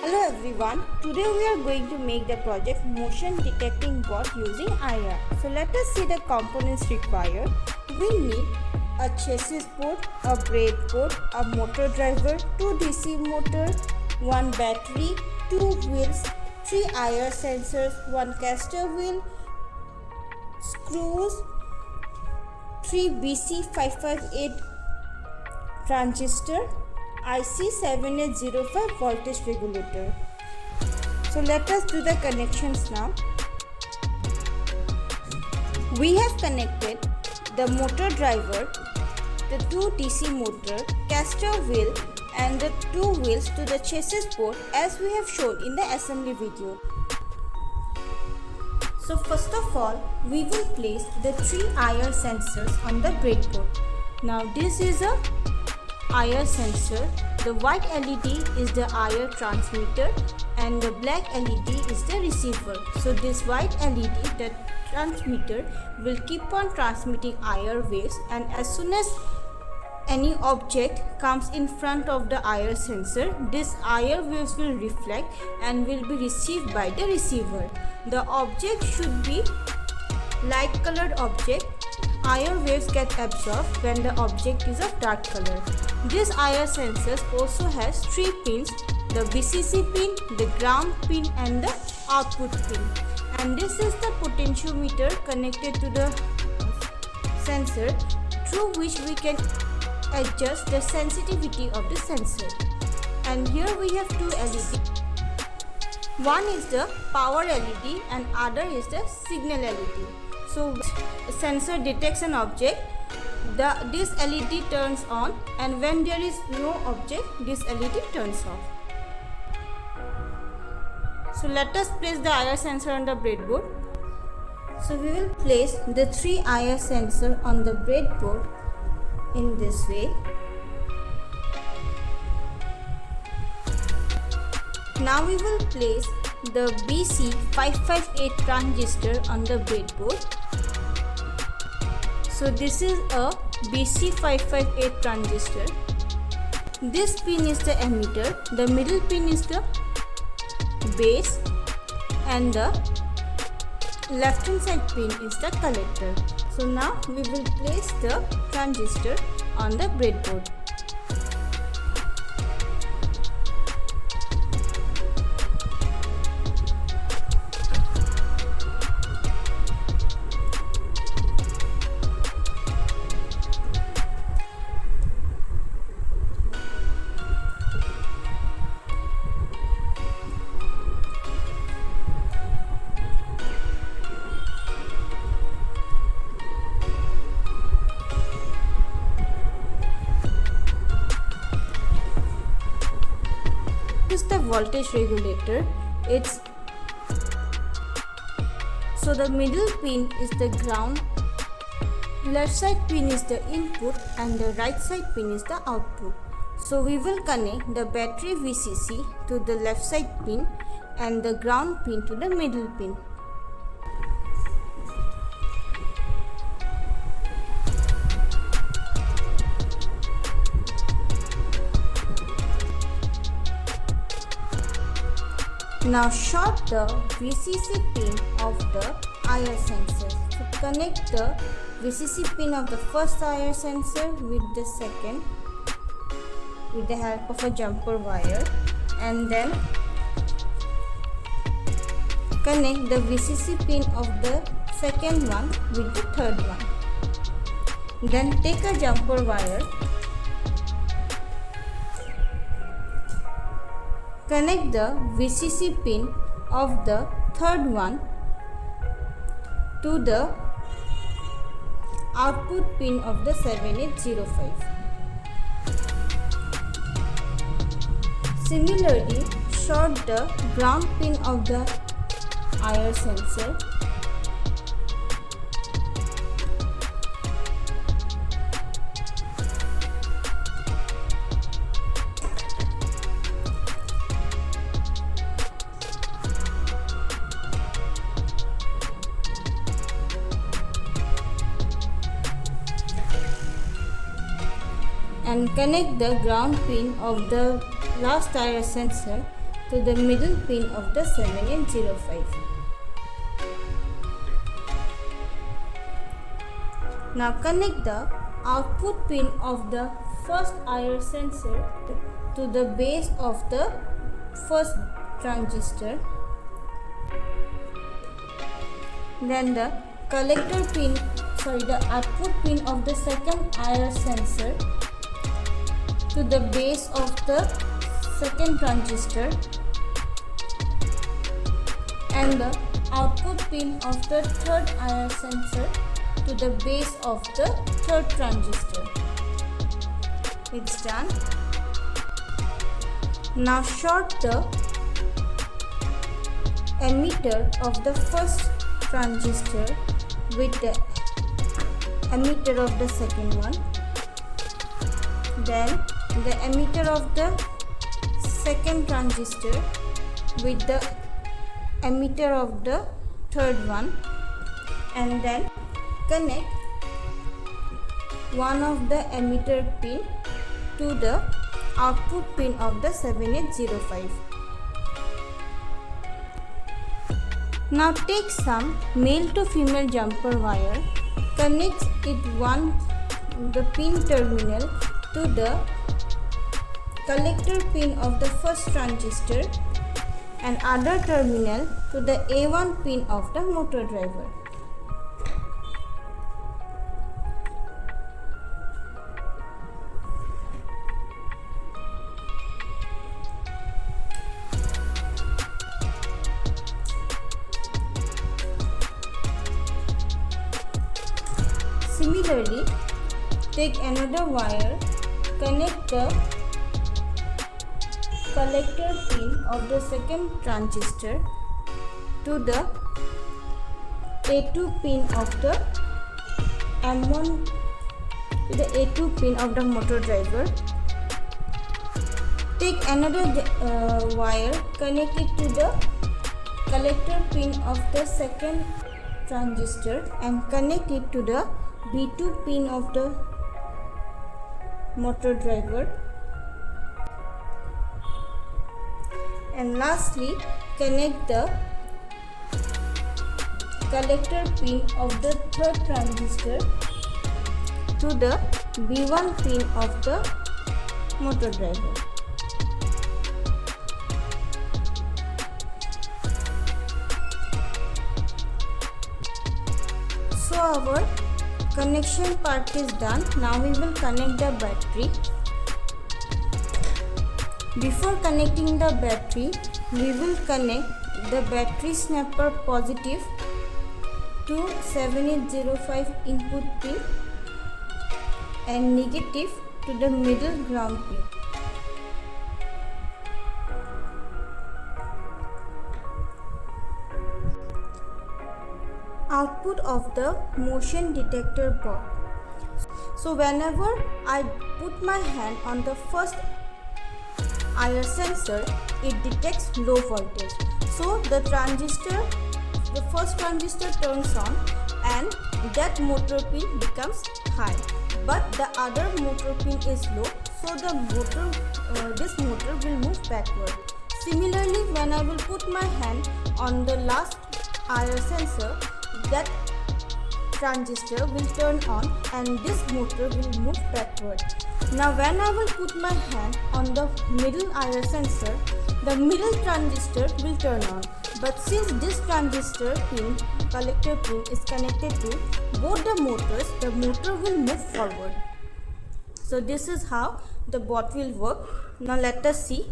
Hello everyone, today we are going to make the project motion detecting bot using IR. So let us see the components required. We need a chassis board, a breadboard, a motor driver, 2 DC motor, 1 battery, 2 wheels, 3 IR sensors, 1 caster wheel, screws, 3 BC558 transistor, IC7805 voltage regulator. So let us do the connections now. We have connected the motor driver, the 2 DC motor, caster wheel and the 2 wheels to the chassis board as we have shown in the assembly video. So first of all, we will place the 3 IR sensors on the breadboard. Now this is a IR sensor. The white LED is the IR transmitter and the black LED is the receiver. So this white LED, the transmitter, will keep on transmitting IR waves, and as soon as any object comes in front of the IR sensor, this IR waves will reflect and will be received by the receiver. The object should be light colored object. IR waves get absorbed when the object is of dark color. This IR sensors also has 3 pins, the VCC pin, the ground pin and the output pin. And this is the potentiometer connected to the sensor, through which we can adjust the sensitivity of the sensor. And here we have 2 LEDs. One is the power LED and other is the signal LED. So the sensor detects an object, this LED turns on, and when there is no object, this LED turns off. So let us place the IR sensor on the breadboard. So we will place the 3 IR sensor on the breadboard in this way. Now we will place the BC558 transistor on the breadboard. So this is a BC558 transistor. This pin is the emitter, the middle pin is the base and the left hand side pin is the collector. So now we will place the transistor on the breadboard. This is the voltage regulator. So the middle pin is the ground, left side pin is the input and the right side pin is the output. So we will connect the battery VCC to the left side pin and the ground pin to the middle pin. Now short the VCC pin of the IR sensor. So connect the VCC pin of the first IR sensor with the second with the help of a jumper wire, and then connect the VCC pin of the second one with the third one. Then take a jumper wire, connect the VCC pin of the third one to the output pin of the 7805. Similarly, short the ground pin of the IR sensor. And connect the ground pin of the last IR sensor to the middle pin of the 7805. Now connect the output pin of the first IR sensor to the base of the first transistor. Then the the output pin of the second IR sensor to the base of the second transistor, and the output pin of the third IR sensor to the base of the third transistor. It's done. Now short the emitter of the first transistor with the emitter of the second one, then the emitter of the second transistor with the emitter of the third one, and then connect one of the emitter pin to the output pin of the 7805. Now take some male to female jumper wire, connect the pin terminal to the collector pin of the first transistor and other terminal to the A1 pin of the motor driver. Similarly, take another wire, connect the collector pin of the second transistor to the A2 pin of the M1 to the A2 pin of the motor driver. Take another wire, connect it to the collector pin of the second transistor and connect it to the B2 pin of the motor driver. And lastly, connect the collector pin of the third transistor to the B1 pin of the motor driver. So our connection part is done. Now we will connect the battery. Before connecting the battery, we will connect the battery snapper positive to 7805 input pin and negative to the middle ground pin. Output of the motion detector board. So whenever I put my hand on the first IR sensor, it detects low voltage. So the first transistor turns on and that motor pin becomes high, but the other motor pin is low, so this motor will move backward. Similarly, when I will put my hand on the last IR sensor, that transistor will turn on and this motor will move backward. Now when I will put my hand on the middle IR sensor, the middle transistor will turn on, but since this transistor pin, collector pin, is connected to both the motors, the motor will move forward. So this is how the bot will work. Now let us see.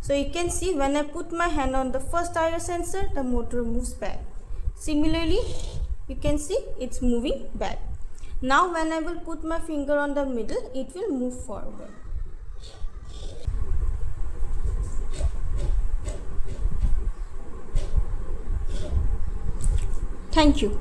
So you can see when I put my hand on the first IR sensor, the motor moves back. Similarly, you can see it's moving back. Now when I will put my finger on the middle, it will move forward. Thank you.